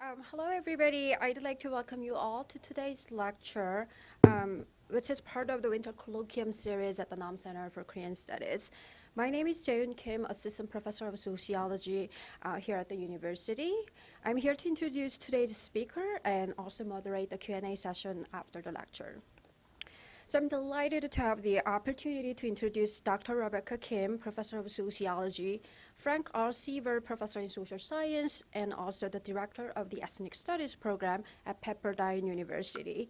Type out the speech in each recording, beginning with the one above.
Hello everybody. I'd like to welcome you all to today's lecture, which is part of the Winter Colloquium series at the Nam Center for Korean Studies. My name is Jae-Eun Kim, Assistant Professor of Sociology here at the university. I'm here to introduce today's speaker and also moderate the Q&A session after the lecture. So I'm delighted to have the opportunity to introduce Dr. Rebecca Kim, Professor of Sociology, Frank R. Seaver, Professor in Social Science, and also the Director of the Ethnic Studies Program at Pepperdine University.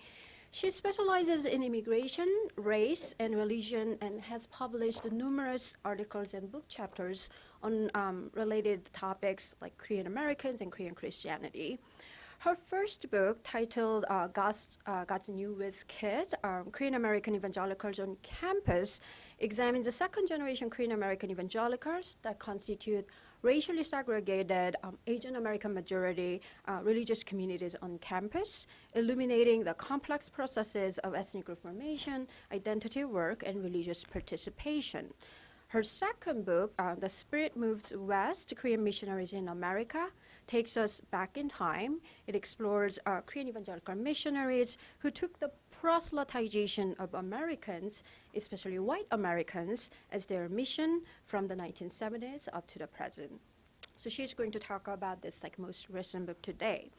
She specializes in immigration, race, and religion, and has published numerous articles and book chapters on related topics like Korean Americans and Korean Christianity. Her first book, titled God's New Whiz Kid, Korean American Evangelicals on Campus, examines the second-generation Korean American evangelicals that constitute racially segregated Asian American majority religious communities on campus, illuminating the complex processes of ethnic group formation, identity work, and religious participation. Her second book, The Spirit Moves West, Korean Missionaries in America, takes us back in time. It explores Korean evangelical missionaries who took the proselytization of Americans, especially white Americans, as their mission from the 1970s up to the present. So she's going to talk about this most recent book today.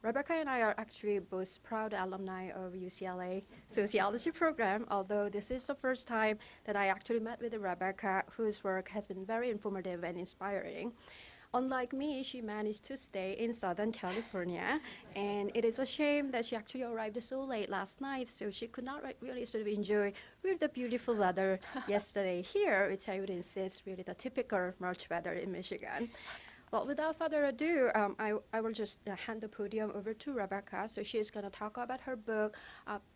Rebecca and I are actually both proud alumni of UCLA sociology program, although this is the first time that I actually met with Rebecca, whose work has been very informative and inspiring. Unlike me, she managed to stay in Southern California, and it is a shame that she actually arrived so late last night, so she could not really sort of enjoy really the beautiful weather yesterday here, which I would insist really the typical March weather in Michigan. Well, without further ado, I will just hand the podium over to Rebecca. So she's going to talk about her book,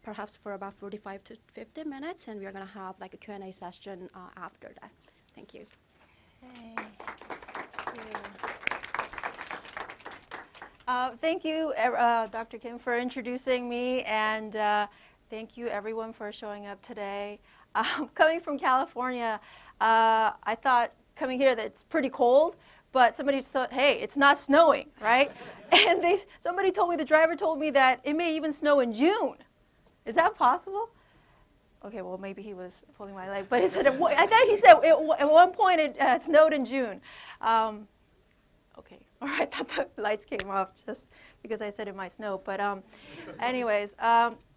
perhaps for about 45 to 50 minutes, and we're going to have a Q&A session after that. Thank you. Hey. Thank you, Dr. Kim, for introducing me, and thank you, everyone, for showing up today. Coming from California, I thought coming here that it's pretty cold, but somebody said, hey, it's not snowing, right? And somebody told me, the driver told me that it may even snow in June. Is that possible? Okay, well, maybe he was pulling my leg, but he said, I thought he said at one point it snowed in June. Okay, all right, I thought the lights came off just because I said it might snow. But anyways,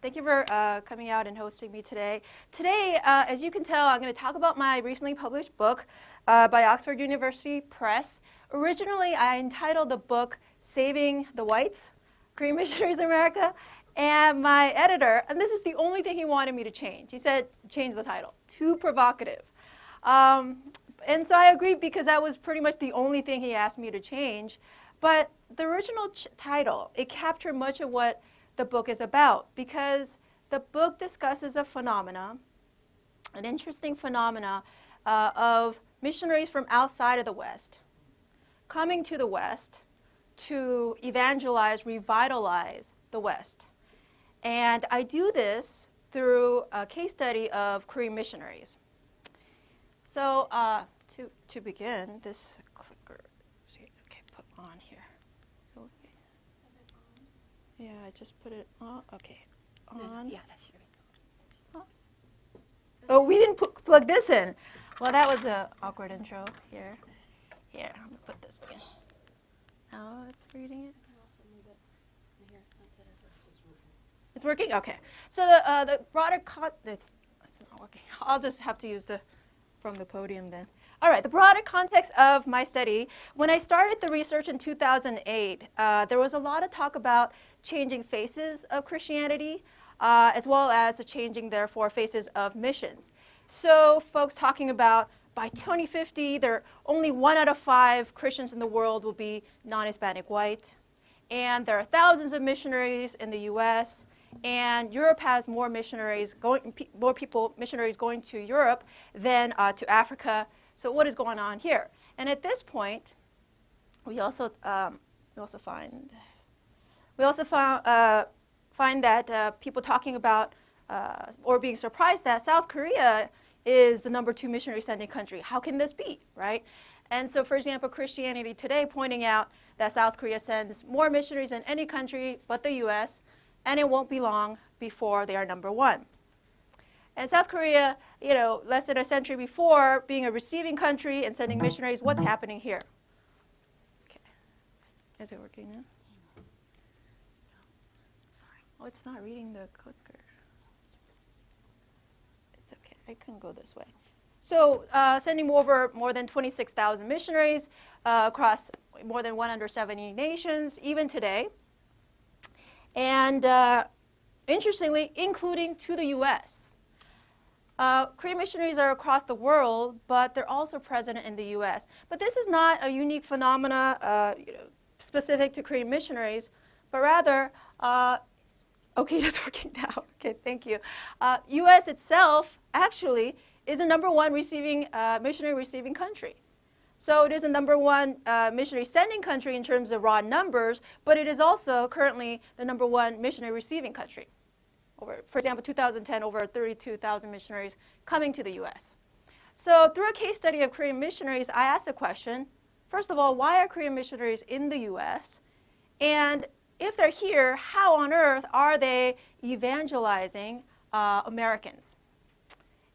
thank you for coming out and hosting me today. Today, as you can tell, I'm going to talk about my recently published book by Oxford University Press. Originally, I entitled the book Saving the Whites, Korean Missionaries in America. And my editor, and this is the only thing he wanted me to change. He said, change the title. Too provocative. And so I agreed because that was pretty much the only thing he asked me to change. But the original title, it captured much of what the book is about, because the book discusses a phenomena, an interesting phenomena of missionaries from outside of the West coming to the West to evangelize, revitalize the West. And I do this through a case study of Korean missionaries. So to begin, this clicker, okay, put on here. So, yeah, I just put it on. Okay, on. Yeah, that's right. Oh, we didn't plug this in. Well, that was an awkward intro. Here, I'm gonna put this in. Now it's reading it. It's working? Okay. So the broader it's not working. I'll just have to use from the podium then. All right, the broader context of my study. When I started the research in 2008, there was a lot of talk about changing faces of Christianity, as well as the changing, therefore, faces of missions. So folks talking about by 2050, only 1 out of 5 Christians in the world will be non-Hispanic white. And there are thousands of missionaries in the U.S., and Europe has more missionaries missionaries going to Europe than to Africa. So what is going on here? And at this point, we also find that people talking about or being surprised that South Korea is the number 2 missionary sending country. How can this be, right? And so, for example, Christianity Today pointing out that South Korea sends more missionaries than any country but the U.S., and it won't be long before they are number one. And South Korea, less than a century before, being a receiving country and sending missionaries, what's happening here? Okay. Is it working now? Sorry. Oh, it's not reading the clicker. It's okay. I can go this way. So sending over more than 26,000 missionaries across more than 170 nations, even today. And interestingly, including to the U.S. Korean missionaries are across the world, but they're also present in the U.S. But this is not a unique phenomena specific to Korean missionaries, but rather, okay, just working now. Okay, thank you. U.S. itself actually is the number one missionary receiving country. So it is the number one missionary sending country in terms of raw numbers, but it is also currently the number one missionary receiving country. For example, 2010, over 32,000 missionaries coming to the U.S. So through a case study of Korean missionaries, I asked the question, first of all, why are Korean missionaries in the U.S.? And if they're here, how on earth are they evangelizing Americans?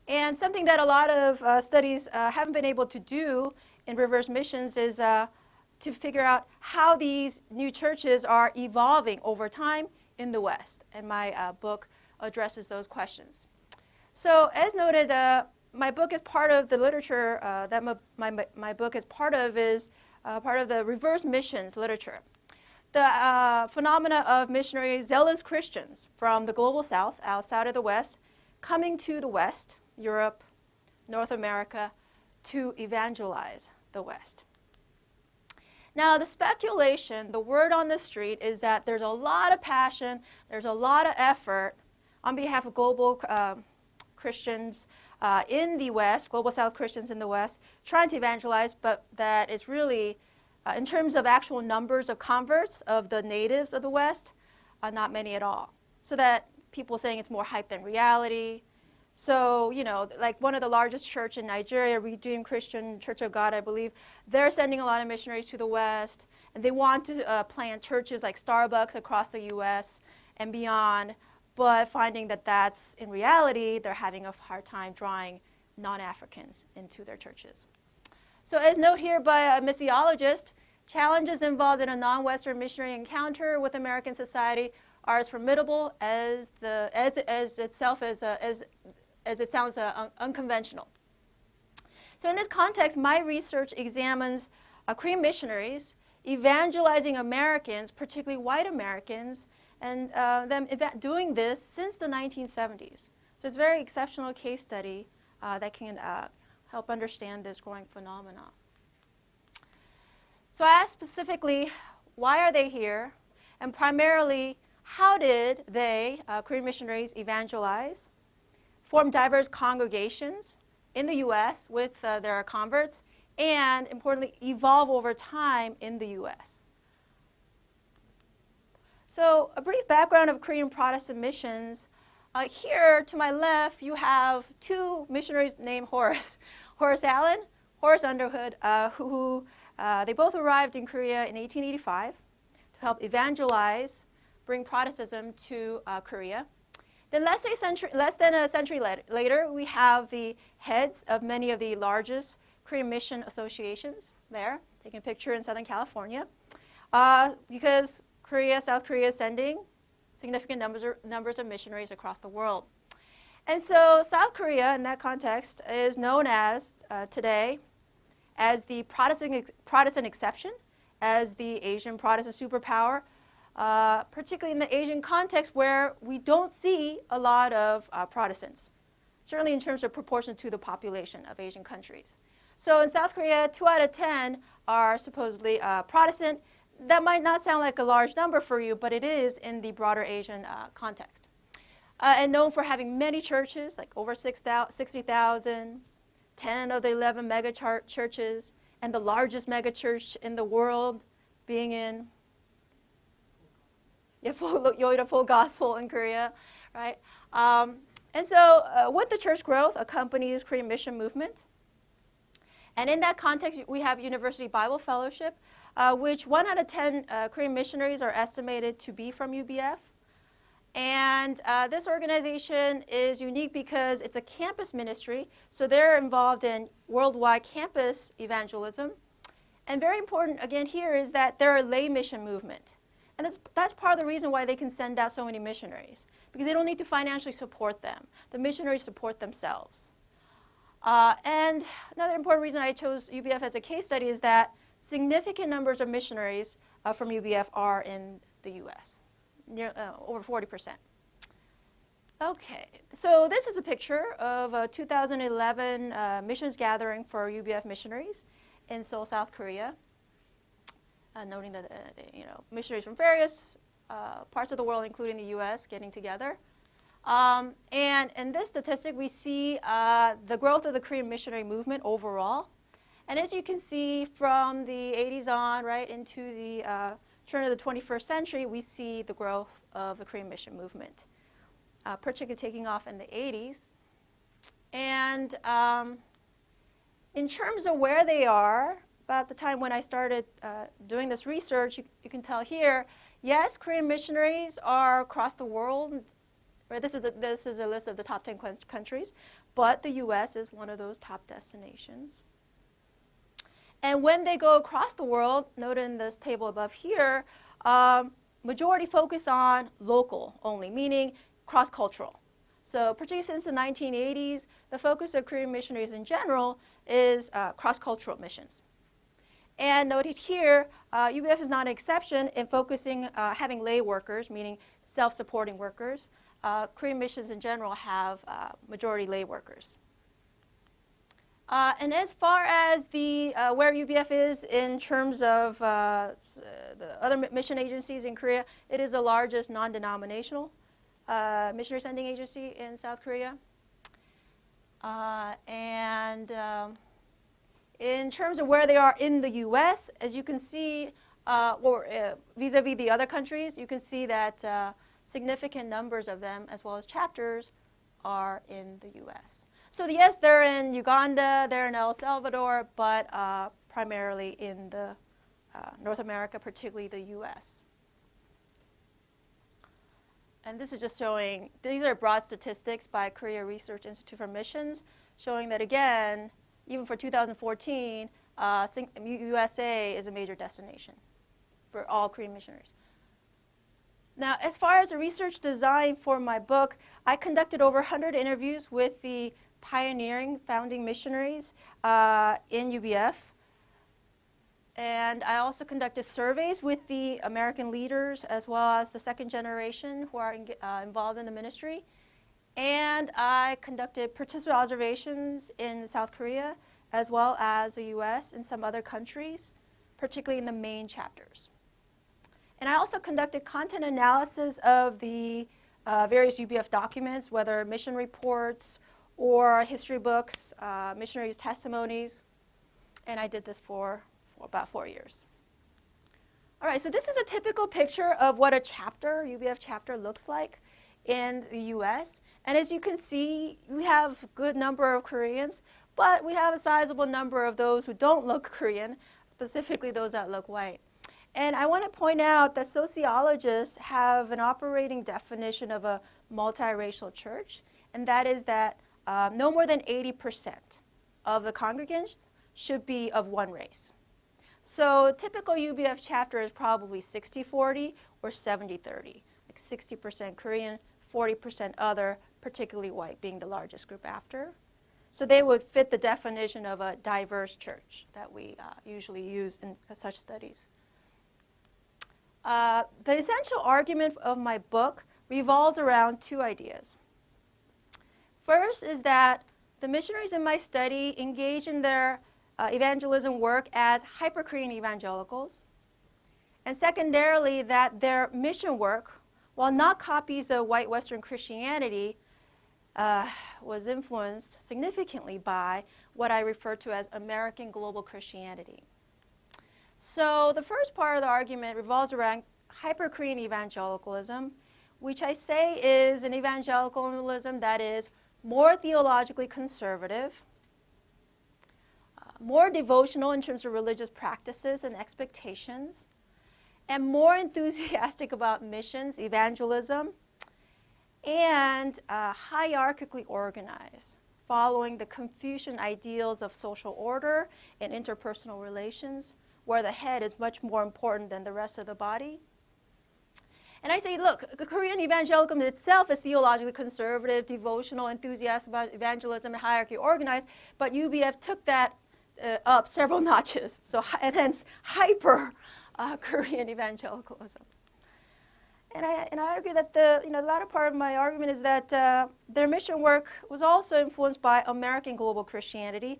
And something that a lot of studies haven't been able to do in reverse missions is to figure out how these new churches are evolving over time in the West. And my book addresses those questions. So as noted, my book is part of the literature that my book is part of the reverse missions literature. The phenomena of missionary zealous Christians from the global South, outside of the West, coming to the West, Europe, North America, to evangelize the West. Now, the speculation, the word on the street, is that there's a lot of passion, there's a lot of effort on behalf of global Christians in the West, global South Christians in the West, trying to evangelize, but that is really, in terms of actual numbers of converts of the natives of the West, not many at all. So that people saying it's more hype than reality. So, like one of the largest church in Nigeria, Redeemed Christian Church of God, I believe, they're sending a lot of missionaries to the West, and they want to plant churches like Starbucks across the U.S. and beyond, but finding that that's, in reality, they're having a hard time drawing non-Africans into their churches. So as noted here by a missiologist, challenges involved in a non-Western missionary encounter with American society are as formidable as it sounds unconventional. So in this context, my research examines Korean missionaries evangelizing Americans, particularly white Americans, and them doing this since the 1970s. So it's a very exceptional case study that can help understand this growing phenomenon. So I asked specifically, why are they here? And primarily, how did they, Korean missionaries, evangelize, form diverse congregations in the U.S. with their converts, and importantly, evolve over time in the U.S. So a brief background of Korean Protestant missions. Here to my left, you have two missionaries named Horace Allen, Horace Underwood, who they both arrived in Korea in 1885 to help evangelize, bring Protestantism to Korea. Then less than a century later, we have the heads of many of the largest Korean mission associations there, taking a picture in Southern California, because South Korea is sending significant numbers of missionaries across the world. And so South Korea, in that context, is known as, today, as the Protestant exception, as the Asian Protestant superpower, particularly in the Asian context where we don't see a lot of Protestants, certainly in terms of proportion to the population of Asian countries. So in South Korea, 2 out of 10 are supposedly Protestant. That might not sound like a large number for you, but it is in the broader Asian context. And known for having many churches, like over 60,000, 10 of the 11 mega churches, and the largest mega church in the world being in full gospel in Korea, right? And so with the church growth accompanies Korean mission movement. And in that context, we have University Bible Fellowship, which 1 out of 10 Korean missionaries are estimated to be from UBF. And this organization is unique because it's a campus ministry, so they're involved in worldwide campus evangelism. And very important, again, here is that they're a lay mission movement. And that's part of the reason why they can send out so many missionaries, because they don't need to financially support them. The missionaries support themselves. And another important reason I chose UBF as a case study is that significant numbers of missionaries from UBF are in the U.S., near, over 40%. Okay, so this is a picture of a 2011 missions gathering for UBF missionaries in Seoul, South Korea, noting that missionaries from various parts of the world, including the U.S., getting together. And in this statistic, we see the growth of the Korean missionary movement overall. And as you can see from the 80s on, right, into the turn of the 21st century, we see the growth of the Korean mission movement, particularly taking off in the 80s. And in terms of where they are, about the time when I started doing this research, you can tell here, yes, Korean missionaries are across the world. Right, this is a list of the top 10 countries, but the U.S. is one of those top destinations. And when they go across the world, noted in this table above here, majority focus on local only, meaning cross-cultural. So particularly since the 1980s, the focus of Korean missionaries in general is cross-cultural missions. And noted here, UBF is not an exception in focusing, having lay workers, meaning self-supporting workers. Korean missions in general have majority lay workers. And as far as the where UBF is in terms of the other mission agencies in Korea, it is the largest non-denominational missionary sending agency in South Korea. In terms of where they are in the U.S., as you can see, vis-a-vis the other countries, you can see that significant numbers of them, as well as chapters, are in the U.S. So yes, they're in Uganda, they're in El Salvador, but primarily in the North America, particularly the U.S. And this is just showing, these are broad statistics by Korea Research Institute for Missions, showing that again, even for 2014, USA is a major destination for all Korean missionaries. Now, as far as the research design for my book, I conducted over 100 interviews with the pioneering founding missionaries in UBF. And I also conducted surveys with the American leaders as well as the second generation who are involved in the ministry. And I conducted participant observations in South Korea as well as the US and some other countries, particularly in the main chapters. And I also conducted content analysis of the various UBF documents, whether mission reports or history books, missionaries' testimonies. And I did this for about 4 years. All right, so this is a typical picture of what a chapter, UBF chapter, looks like in the US. And as you can see, we have a good number of Koreans, but we have a sizable number of those who don't look Korean, specifically those that look white. And I want to point out that sociologists have an operating definition of a multiracial church, and that is that no more than 80% of the congregants should be of one race. So typical UBF chapter is probably 60-40 or 70-30, like 60% Korean, 40% other, particularly white being the largest group after. So they would fit the definition of a diverse church that we usually use in such studies. The essential argument of my book revolves around two ideas. First is that the missionaries in my study engage in their evangelism work as hyper-Korean evangelicals. And secondarily, that their mission work, while not copies of white Western Christianity, was influenced significantly by what I refer to as American global Christianity. So the first part of the argument revolves around hyper-Korean evangelicalism, which I say is an evangelicalism that is more theologically conservative, more devotional in terms of religious practices and expectations, and more enthusiastic about missions, evangelism, and hierarchically organized, following the Confucian ideals of social order and interpersonal relations, where the head is much more important than the rest of the body. And I say, look, Korean evangelicalism itself is theologically conservative, devotional, enthusiastic about evangelism and hierarchy organized, but UBF took that up several notches, so and hence hyper Korean evangelicalism. And I argue that the latter part of my argument is that their mission work was also influenced by American global Christianity,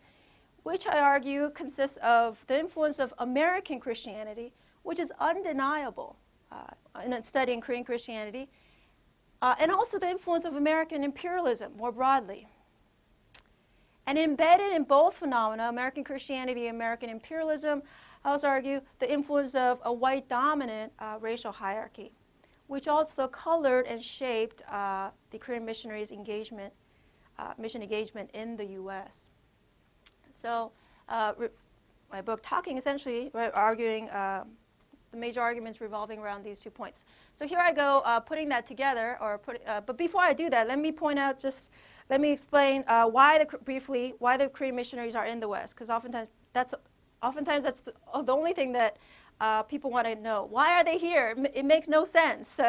which I argue consists of the influence of American Christianity, which is undeniable in studying Korean Christianity, and also the influence of American imperialism more broadly. And embedded in both phenomena, American Christianity and American imperialism, I also argue the influence of a white dominant racial hierarchy, which also colored and shaped the Korean missionaries' engagement, mission engagement in the U.S. So my book, Talking, essentially arguing the major arguments revolving around these 2 points. So here I go putting that together, but before I do that, let me point out let me explain briefly why the Korean missionaries are in the West, because oftentimes that's the only thing that people want to know. Why are they here? It makes no sense.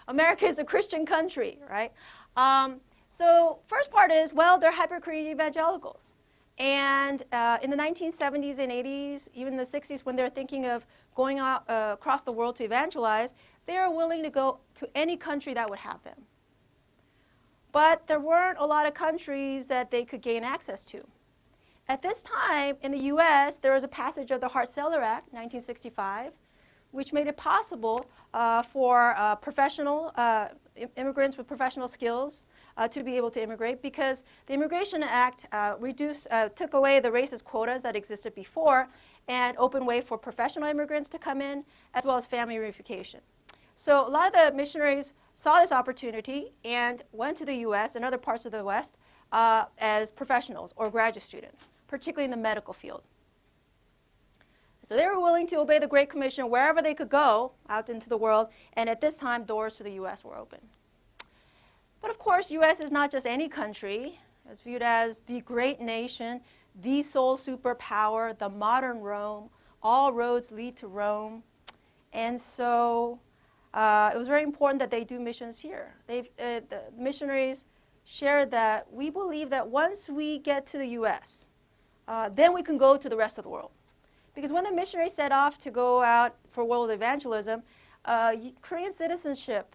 America is a Christian country, right? So first part is, well, they're hyper-Korean evangelicals. And in the 1970s and 80s, even the 60s, when they're thinking of going out across the world to evangelize, they are willing to go to any country that would have them. But there weren't a lot of countries that they could gain access to. At this time, in the U.S., there was a passage of the Hart-Celler Act, 1965, which made it possible for professional immigrants with professional skills to be able to immigrate, because the Immigration Act took away the racist quotas that existed before and opened way for professional immigrants to come in, as well as family reunification. So a lot of the missionaries saw this opportunity and went to the U.S. and other parts of the West as professionals or graduate students, particularly in the medical field. So they were willing to obey the Great Commission wherever they could go out into the world, and at this time, doors to the U.S. were open. But of course, U.S. is not just any country. It's viewed as the great nation, the sole superpower, the modern Rome. All roads lead to Rome. And so it was very important that they do missions here. The missionaries shared that we believe that once we get to the U.S., then we can go to the rest of the world. Because when the missionaries set off to go out for world evangelism, Korean citizenship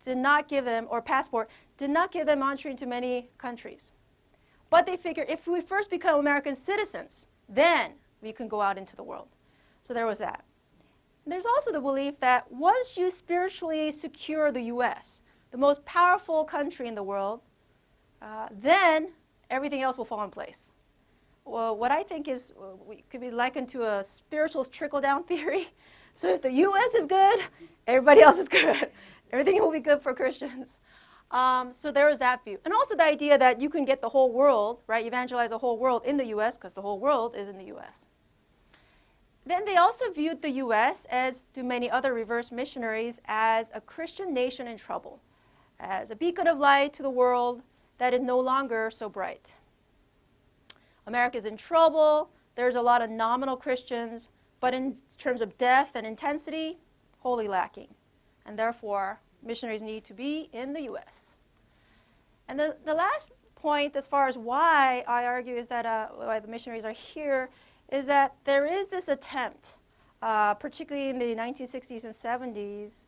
did not give them, or passport, did not give them entry into many countries. But they figured if we first become American citizens, then we can go out into the world. So there was that. There's also the belief that once you spiritually secure the U.S., the most powerful country in the world, then everything else will fall in place. Well, what I think is could be likened to a spiritual trickle-down theory. So if the U.S. is good, everybody else is good. Everything will be good for Christians. So there is that view. And also the idea that you can get the whole world, right, evangelize the whole world in the U.S., because the whole world is in the U.S. Then they also viewed the U.S., as do many other reverse missionaries, as a Christian nation in trouble, as a beacon of light to the world that is no longer so bright. America is in trouble. There's a lot of nominal Christians, but in terms of depth and intensity, wholly lacking. And therefore, missionaries need to be in the U.S. And the last point, as far as why I argue is that why the missionaries are here, is that there is this attempt, particularly in the 1960s and 70s,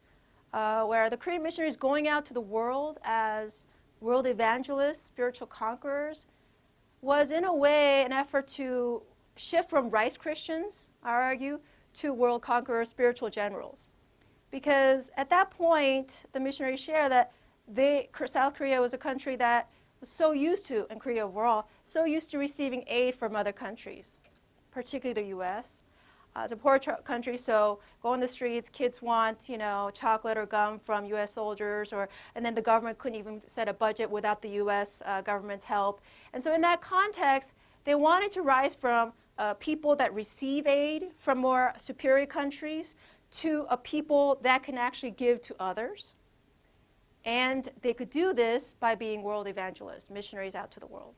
where the Korean missionaries going out to the world as world evangelists, spiritual conquerors, was in a way an effort to shift from rice Christians, I argue, to world conquerors, spiritual generals. Because at that point, the missionaries share that South Korea was a country that was so used to, and Korea overall, so used to receiving aid from other countries, particularly the U.S. It's a poor country, so go on the streets, kids want, chocolate or gum from U.S. soldiers, and then the government couldn't even set a budget without the U.S. Government's help. And so in that context, they wanted to rise from people that receive aid from more superior countries to a people that can actually give to others. And they could do this by being world evangelists, missionaries out to the world.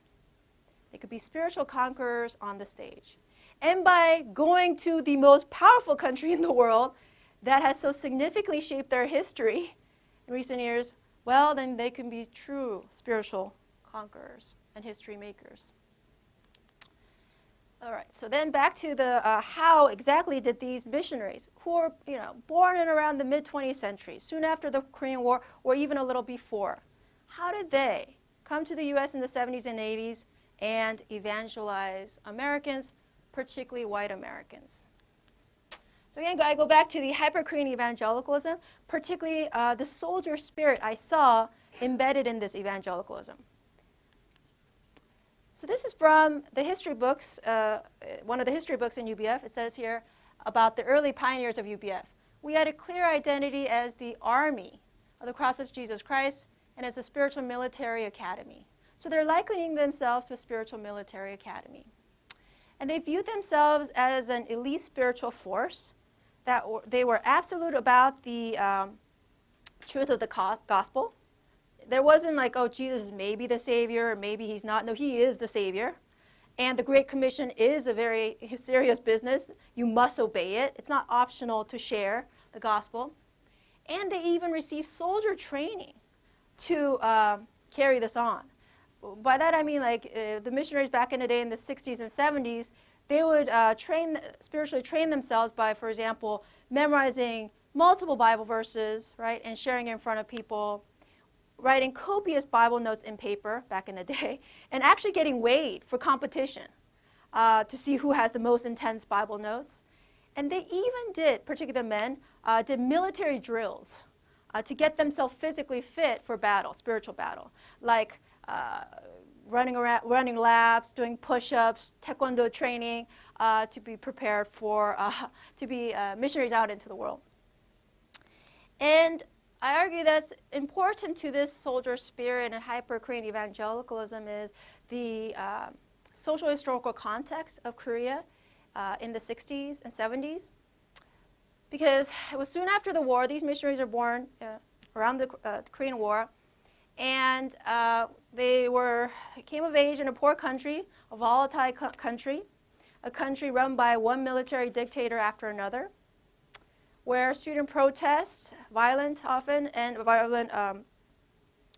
They could be spiritual conquerors on the stage. And by going to the most powerful country in the world that has so significantly shaped their history in recent years, well, then they can be true spiritual conquerors and history makers. All right, so then back to the how exactly did these missionaries, who were born in around the mid-20th century, soon after the Korean War, or even a little before, how did they come to the U.S. in the 70s and 80s and evangelize Americans, particularly white Americans? So again, I go back to the hyper-Korean evangelicalism, particularly the soldier spirit I saw embedded in this evangelicalism. So this is from the history books, one of the history books in UBF. It says here about the early pioneers of UBF. We had a clear identity as the army of the cross of Jesus Christ and as a spiritual military academy. So they're likening themselves to a spiritual military academy. And they viewed themselves as an elite spiritual force, that they were absolute about the truth of the gospel. There wasn't like, oh, Jesus is maybe the Savior, or maybe he's not. No, he is the Savior. And the Great Commission is a very serious business. You must obey it. It's not optional to share the gospel. And they even received soldier training to carry this on. By that I mean like the missionaries back in the day in the 60s and 70s, they would spiritually train themselves by, for example, memorizing multiple Bible verses, right, and sharing it in front of people, writing copious Bible notes in paper back in the day, and actually getting weighed for competition to see who has the most intense Bible notes. And they even did, particularly the men, did military drills to get themselves physically fit for battle, spiritual battle, like running laps, doing push-ups, taekwondo training to be prepared for to be missionaries out into the world. And I argue that's important to this soldier spirit and hyper-Korean evangelicalism is the social historical context of Korea in the 60s and 70s. Because it was soon after the war, these missionaries were born around the Korean War, and they came of age in a poor country, a volatile country, a country run by one military dictator after another, where student protests, violent often, and violent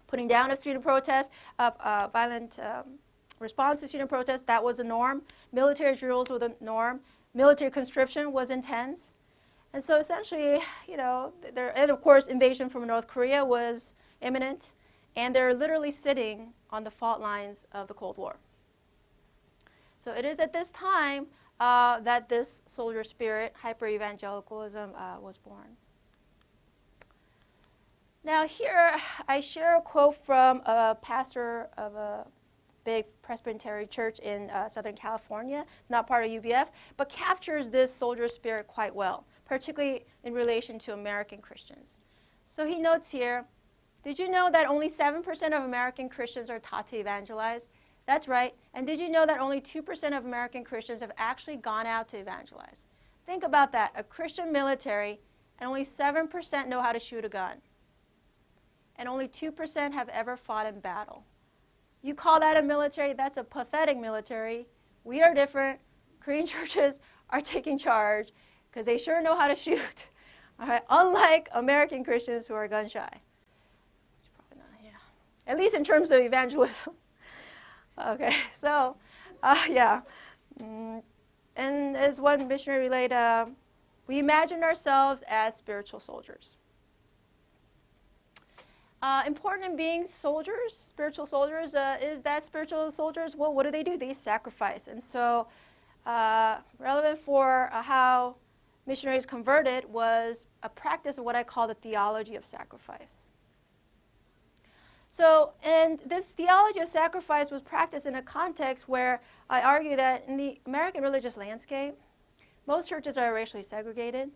putting down of student protests, violent response to student protests, that was the norm. Military drills were the norm. Military conscription was intense. And so essentially, and of course, invasion from North Korea was imminent, and they're literally sitting on the fault lines of the Cold War. So it is at this time that this soldier spirit, hyper-evangelicalism, was born. Now here, I share a quote from a pastor of a big Presbyterian church in Southern California. It's not part of UBF, but captures this soldier spirit quite well, particularly in relation to American Christians. So he notes here, did you know that only 7% of American Christians are taught to evangelize? That's right. And did you know that only 2% of American Christians have actually gone out to evangelize? Think about that. A Christian military, and only 7% know how to shoot a gun. And only 2% have ever fought in battle. You call that a military? That's a pathetic military. We are different. Korean churches are taking charge because they sure know how to shoot. All right? Unlike American Christians who are gun shy. Probably not, yeah. At least in terms of evangelism. Okay, so, yeah. And as one missionary relayed, we imagined ourselves as spiritual soldiers. Important in being soldiers, spiritual soldiers, is that spiritual soldiers, well, what do? They sacrifice. And so relevant for how missionaries converted was a practice of what I call the theology of sacrifice. So, and this theology of sacrifice was practiced in a context where I argue that in the American religious landscape, most churches are racially segregated,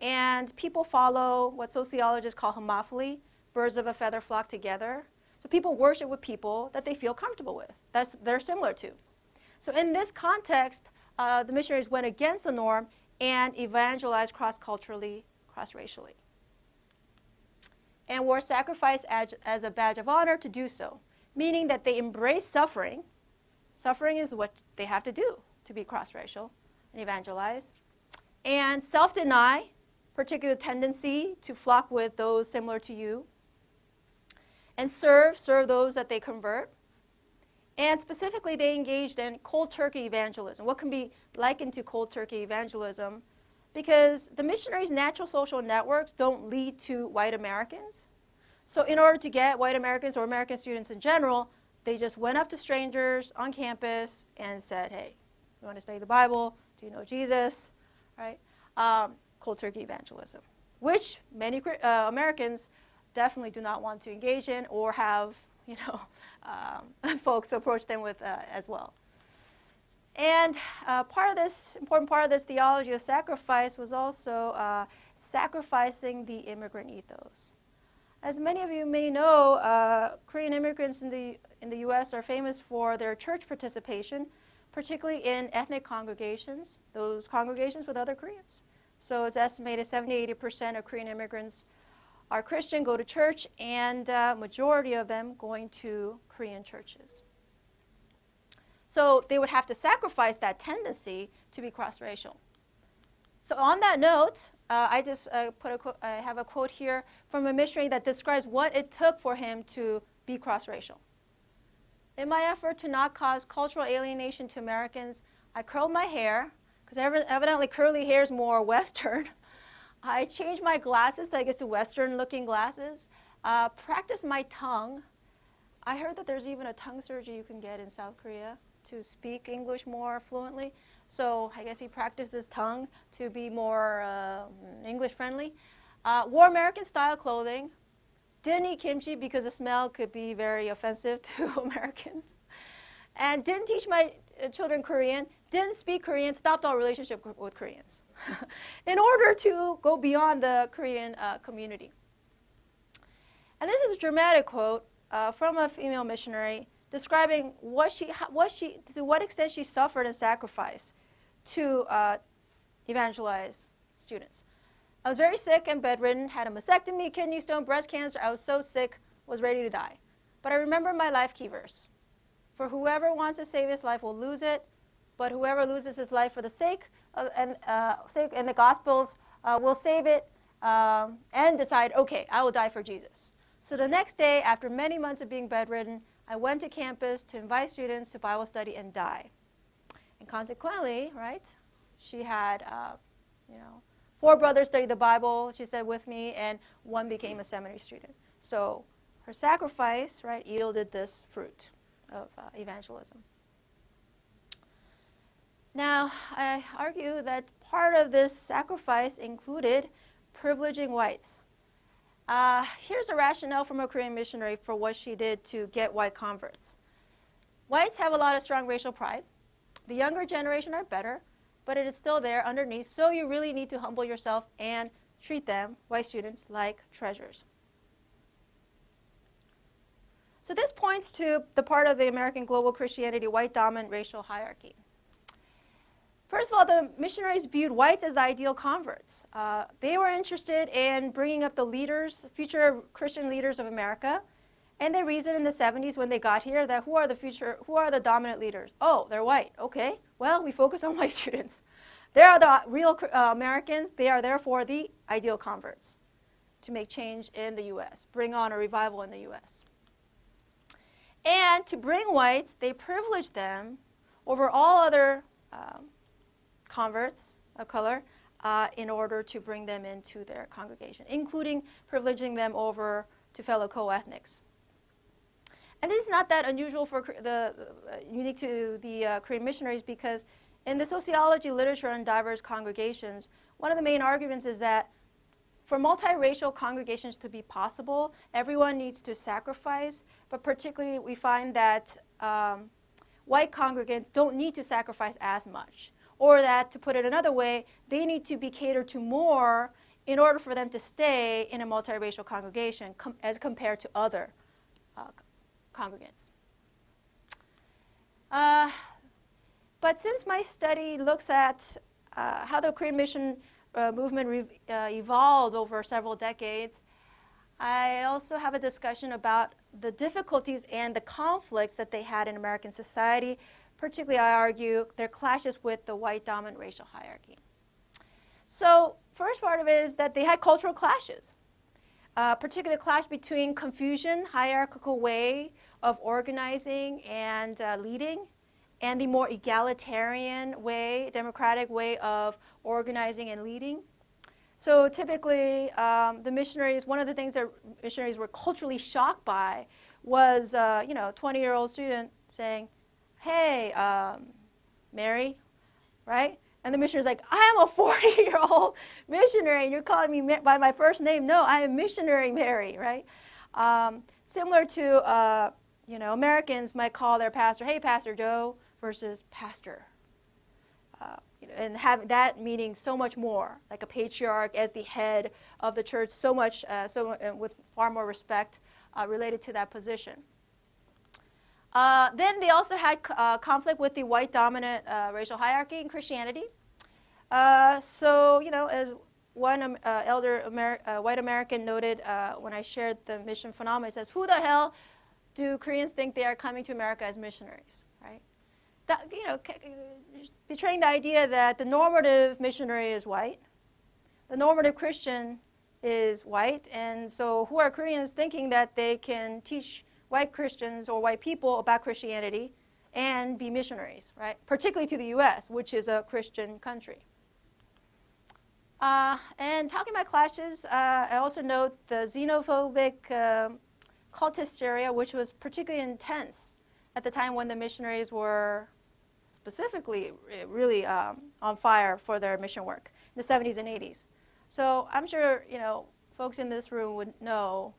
and people follow what sociologists call homophily, birds of a feather flock together. So people worship with people that they feel comfortable with, they're similar to. So in this context, the missionaries went against the norm and evangelized cross-culturally, cross-racially, and wore sacrifice as a badge of honor to do so, meaning that they embraced suffering. Suffering is what they have to do to be cross-racial and evangelize. And self-deny, particular tendency to flock with those similar to you. And serve those that they convert. And specifically, they engaged in cold turkey evangelism. What can be likened to cold turkey evangelism? Because the missionaries' natural social networks don't lead to white Americans. So in order to get white Americans or American students in general, they just went up to strangers on campus and said, hey, you want to study the Bible? Do you know Jesus? Right? Cold turkey evangelism, which many Americans definitely do not want to engage in or have folks approach them with as well. And important part of this theology of sacrifice was also sacrificing the immigrant ethos. As many of you may know, Korean immigrants in the U.S. are famous for their church participation, particularly in ethnic congregations, those congregations with other Koreans. So it's estimated 70-80% of Korean immigrants are Christian, go to church, and majority of them going to Korean churches. So they would have to sacrifice that tendency to be cross-racial. So on that note, I just I have a quote here from a missionary that describes what it took for him to be cross-racial. In my effort to not cause cultural alienation to Americans, I curled my hair, because evidently curly hair is more Western. I changed my glasses to Western-looking glasses. Practiced my tongue. I heard that there's even a tongue surgery you can get in South Korea to speak English more fluently. So I guess he practiced his tongue to be more English-friendly. Wore American-style clothing. Didn't eat kimchi because the smell could be very offensive to Americans. And didn't teach my children Korean. Didn't speak Korean. Stopped all relationship with Koreans in order to go beyond the Korean community. And this is a dramatic quote from a female missionary describing to what extent she suffered and sacrificed to evangelize students. I was very sick and bedridden, had a mastectomy, kidney stone, breast cancer. I was so sick, was ready to die. But I remember my life key verse. For whoever wants to save his life will lose it, but whoever loses his life for the sake and the Gospels will save it and decide, okay, I will die for Jesus. So the next day, after many months of being bedridden, I went to campus to invite students to Bible study and die. And consequently, right, she had, 4 brothers studied the Bible, she said, with me, and 1 became a seminary student. So her sacrifice, right, yielded this fruit of evangelism. Now, I argue that part of this sacrifice included privileging whites. Here's a rationale from a Korean missionary for what she did to get white converts. Whites have a lot of strong racial pride. The younger generation are better, but it is still there underneath, so you really need to humble yourself and treat them, white students, like treasures. So this points to the part of the American global Christianity white-dominant racial hierarchy. First of all, the missionaries viewed whites as the ideal converts. They were interested in bringing up the leaders, future Christian leaders of America, and they reasoned in the 70s when they got here that who are the dominant leaders? Oh, they're white. Okay, well, we focus on white students. They are the real Americans. They are therefore the ideal converts to make change in the U.S., bring on a revival in the U.S. And to bring whites, they privileged them over all other converts of color in order to bring them into their congregation, including privileging them over to fellow co-ethnics. And this is not that unusual for unique to the Korean missionaries, because in the sociology literature on diverse congregations, one of the main arguments is that for multiracial congregations to be possible, everyone needs to sacrifice, but particularly we find that white congregants don't need to sacrifice as much. Or that, to put it another way, they need to be catered to more in order for them to stay in a multiracial congregation as compared to other congregants. But since my study looks at how the Korean mission movement evolved over several decades, I also have a discussion about the difficulties and the conflicts that they had in American society. Particularly, I argue, their clashes with the white dominant racial hierarchy. So first part of it is that they had cultural clashes, particularly the clash between Confucian hierarchical way of organizing and leading, and the more egalitarian way, democratic way of organizing and leading. So typically, the missionaries, one of the things that missionaries were culturally shocked by was, a 20-year-old student saying, "Hey, Mary," right? And the missionary's like, "I am a 40-year-old missionary, and you're calling me by my first name. No, I am Missionary Mary," right? Similar to, Americans might call their pastor, "Hey, Pastor Joe," versus pastor. And have that meaning so much more, like a patriarch as the head of the church, so much, with far more respect related to that position. Then they also had conflict with the white dominant racial hierarchy in Christianity. So, as one elder white American noted when I shared the mission phenomenon, it says, "Who the hell do Koreans think they are coming to America as missionaries?" Right? That, betraying the idea that the normative missionary is white, the normative Christian is white, and so who are Koreans thinking that they can teach white Christians or white people about Christianity and be missionaries, right? Particularly to the U.S., which is a Christian country. And talking about clashes, I also note the xenophobic cult hysteria, which was particularly intense at the time when the missionaries were specifically really on fire for their mission work in the 70s and 80s. So I'm sure folks in this room would know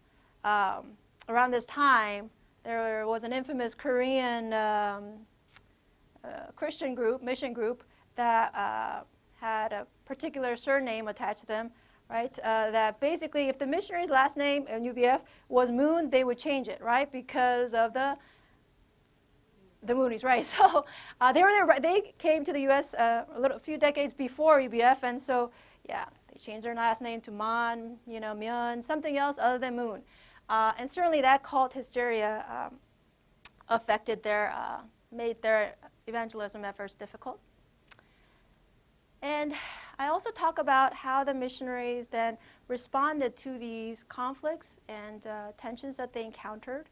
around this time there was an infamous Korean Christian group, mission group, that had a particular surname attached to them, right? That basically if the missionary's last name in UBF was Moon, they would change it, right? Because of the Moonies, right? So they were there. They came to the U.S. A few decades before UBF, and so yeah, they changed their last name to Man, Myun, something else other than Moon, and certainly that cult hysteria affected made their evangelism efforts difficult. And I also talk about how the missionaries then responded to these conflicts and tensions that they encountered.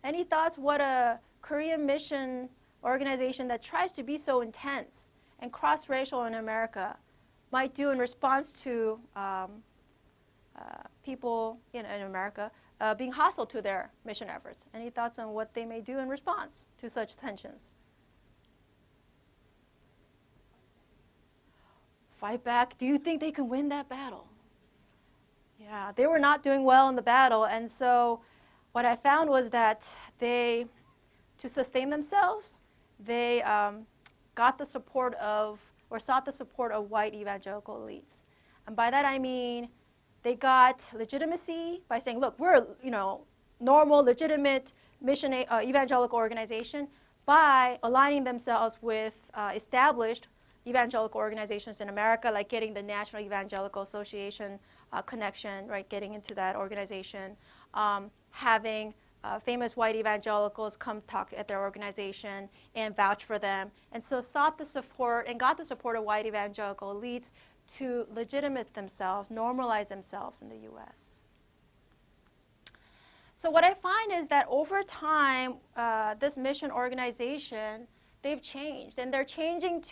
Any thoughts what a Korean mission organization that tries to be so intense and cross-racial in America might do in response to people in America being hostile to their mission efforts? Any thoughts on what they may do in response to such tensions? Fight back? Do you think they can win that battle? Yeah, they were not doing well in the battle, and so what I found was that to sustain themselves, they got the support of, or sought the support of white evangelical elites. And by that I mean they got legitimacy by saying, look, we're normal, legitimate mission evangelical organization, by aligning themselves with established evangelical organizations in America, like getting the National Evangelical Association connection, right, getting into that organization, having famous white evangelicals come talk at their organization and vouch for them, and so sought the support and got the support of white evangelical elites to legitimate themselves, normalize themselves in the U.S. So what I find is that over time, this mission organization, they've changed, and they're changing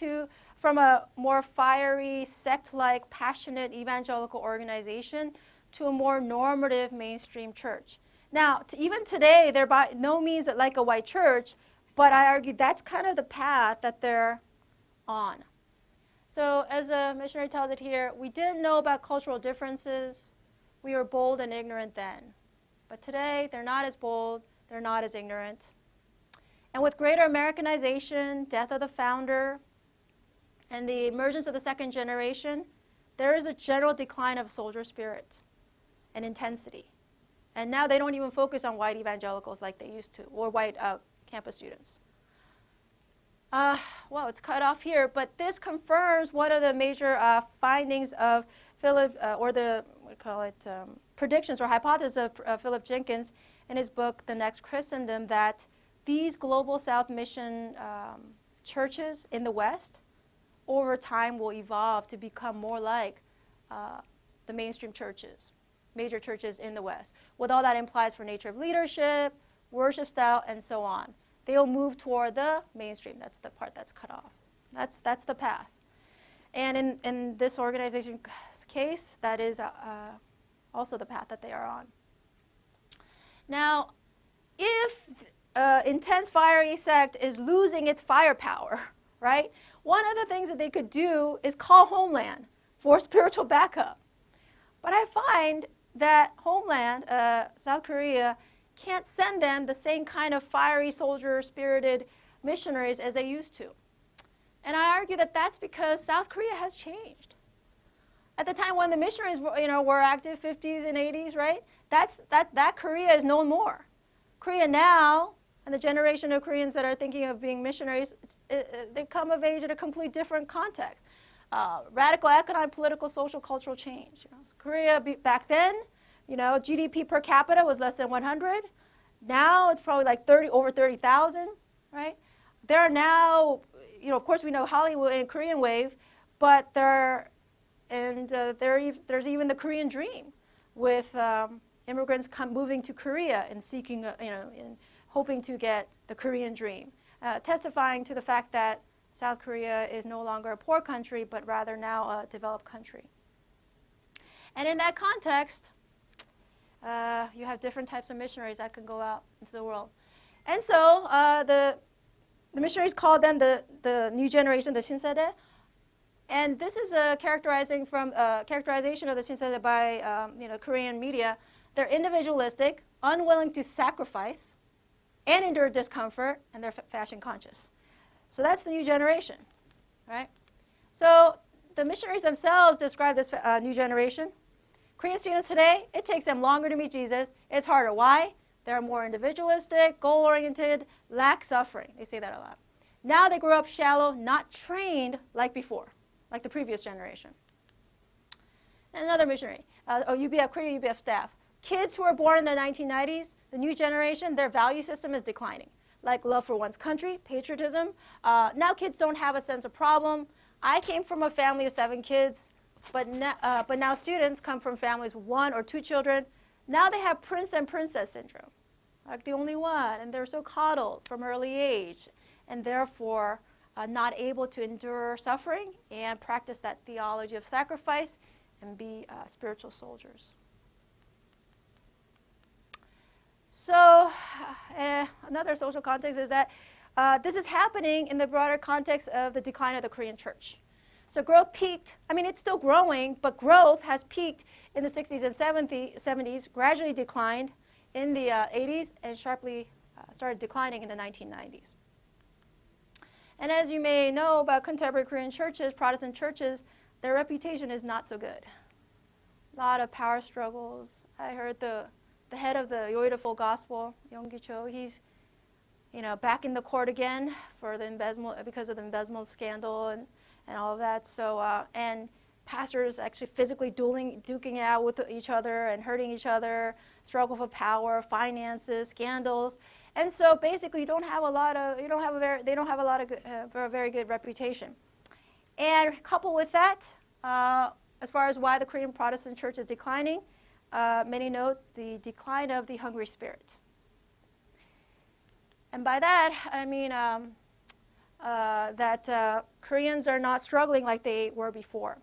from a more fiery, sect-like, passionate evangelical organization to a more normative mainstream church. Now, even today, they're by no means like a white church, but I argue that's kind of the path that they're on. So as a missionary tells it here, we didn't know about cultural differences. We were bold and ignorant then. But today, they're not as bold, they're not as ignorant. And with greater Americanization, death of the founder, and the emergence of the second generation, there is a general decline of soldier spirit and intensity. And now they don't even focus on white evangelicals like they used to, or white campus students. Well, it's cut off here, but this confirms one of the major findings of Philip, or the, what do you call it, predictions or hypothesis of Philip Jenkins in his book, The Next Christendom, that these global South mission churches in the West over time will evolve to become more like the mainstream churches, major churches in the West, with all that implies for nature of leadership, worship style, and so on. They'll move toward the mainstream. That's the part that's cut off. That's the path. And in this organization's case, that is also the path that they are on. Now, if intense fiery sect is losing its firepower, right? One of the things that they could do is call Homeland for spiritual backup. But I find that Homeland, South Korea, can't send them the same kind of fiery soldier-spirited missionaries as they used to. And I argue that that's because South Korea has changed. At the time when the missionaries were active, 50s and 80s, right? That Korea is no more. Korea now, and the generation of Koreans that are thinking of being missionaries, they come of age in a completely different context. Radical economic, political, social, cultural change. Korea back then, GDP per capita was less than 100. Now it's probably like over 30,000, right? There are now, of course we know Hollywood and Korean wave, but there's even the Korean dream with immigrants moving to Korea and seeking, and hoping to get the Korean dream, testifying to the fact that South Korea is no longer a poor country, but rather now a developed country. And in that context, you have different types of missionaries that can go out into the world. And so the missionaries called them the new generation, the 신세대. And this is a characterization of the 신세대 by Korean media. They're individualistic, unwilling to sacrifice, and endure discomfort, and they're fashion conscious. So that's the new generation, right? So the missionaries themselves describe this new generation. Korean students today, it takes them longer to meet Jesus. It's harder. Why? They're more individualistic, goal-oriented, lack suffering. They say that a lot. Now they grow up shallow, not trained like before, like the previous generation. And another missionary, UBF, Korea UBF staff. Kids who were born in the 1990s, the new generation, their value system is declining. Like love for one's country, patriotism. Now kids don't have a sense of problem. I came from a family of 7 kids, but now students come from families with 1 or 2 children. Now they have prince and princess syndrome, like the only one, and they're so coddled from early age, and therefore not able to endure suffering and practice that theology of sacrifice and be spiritual soldiers. So another social context is that this is happening in the broader context of the decline of the Korean church. So growth peaked. I mean, it's still growing, but growth has peaked in the 60s and 70s, gradually declined in the 80s, and sharply started declining in the 1990s. And as you may know about contemporary Korean churches, Protestant churches, their reputation is not so good. A lot of power struggles. I heard the head of the Yoida Full Gospel, Yonggi Cho, he's back in the court again for the embezzlement, because of the embezzlement scandal and all of that. So and pastors actually physically duking it out with each other and hurting each other, struggle for power, finances, scandals. And so basically, they don't have a very good reputation. And coupled with that, as far as why the Korean Protestant church is declining, many note the decline of the hungry spirit. And by that, I mean that Koreans are not struggling like they were before.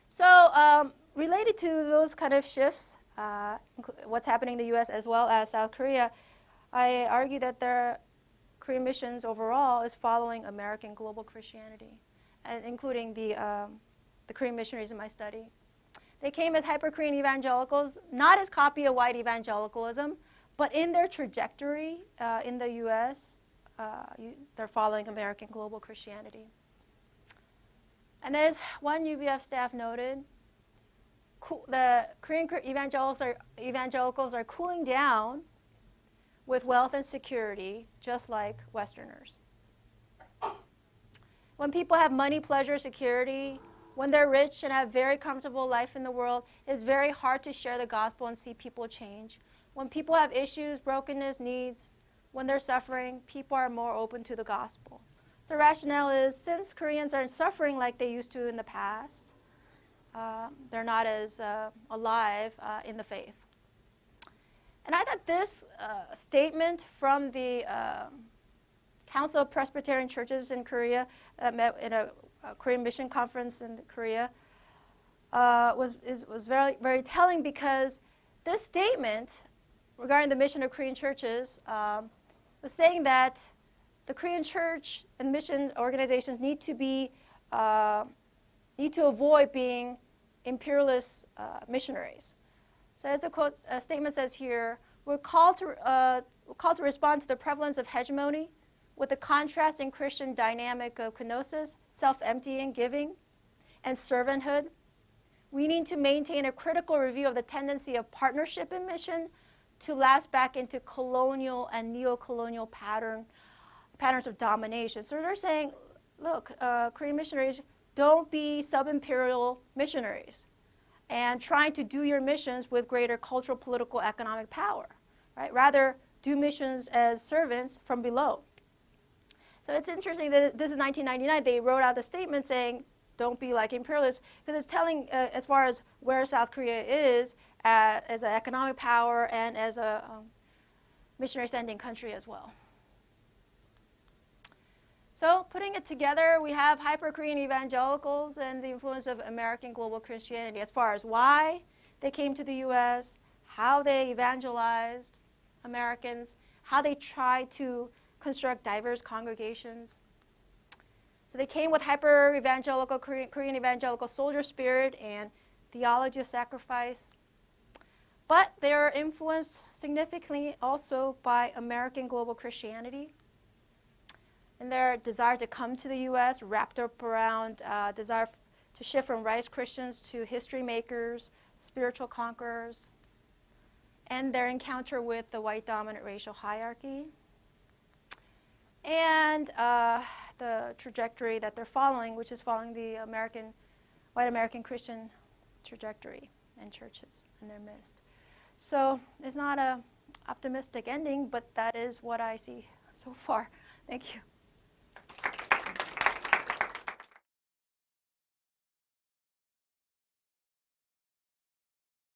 So related to those kind of shifts, what's happening in the U.S. as well as South Korea, I argue that the Korean missions overall is following American global Christianity, and including the Korean missionaries in my study. They came as hyper-Korean evangelicals, not as copy of white evangelicalism, but in their trajectory in the U.S., they're following American global Christianity. And as one UBF staff noted, the Korean evangelicals are cooling down with wealth and security, just like Westerners. When people have money, pleasure, security, when they're rich and have very comfortable life in the world, it's very hard to share the gospel and see people change. When people have issues, brokenness, needs, when they're suffering, people are more open to the gospel. So the rationale is, since Koreans aren't suffering like they used to in the past, they're not as alive in the faith. And I thought this statement from the Council of Presbyterian Churches in Korea that met in a Korean mission conference in Korea was very, very telling, because this statement regarding the mission of Korean churches was saying that the Korean church and mission organizations need to avoid being imperialist missionaries. So as the quote statement says here, we're called to respond to the prevalence of hegemony with the contrasting Christian dynamic of kenosis, self-emptying, giving, and servanthood. We need to maintain a critical review of the tendency of partnership in mission to lapse back into colonial and neo-colonial patterns of domination. So they're saying, look, Korean missionaries, don't be sub-imperial missionaries and trying to do your missions with greater cultural, political, economic power, right? Rather, do missions as servants from below. So it's interesting that this is 1999. They wrote out the statement saying, don't be like imperialists, because it's telling as far as where South Korea is as an economic power and as a missionary sending country as well. So putting it together, we have hyper-Korean evangelicals and the influence of American global Christianity as far as why they came to the U.S., how they evangelized Americans, how they tried to construct diverse congregations. So they came with hyper-evangelical, Korean evangelical soldier spirit and theology of sacrifice. But they are influenced significantly also by American global Christianity and their desire to come to the U.S., wrapped up around desire to shift from rice Christians to history makers, spiritual conquerors, and their encounter with the white dominant racial hierarchy, and the trajectory that they're following, which is following the white American Christian trajectory and churches in their midst. So it's not an optimistic ending, but that is what I see so far. Thank you.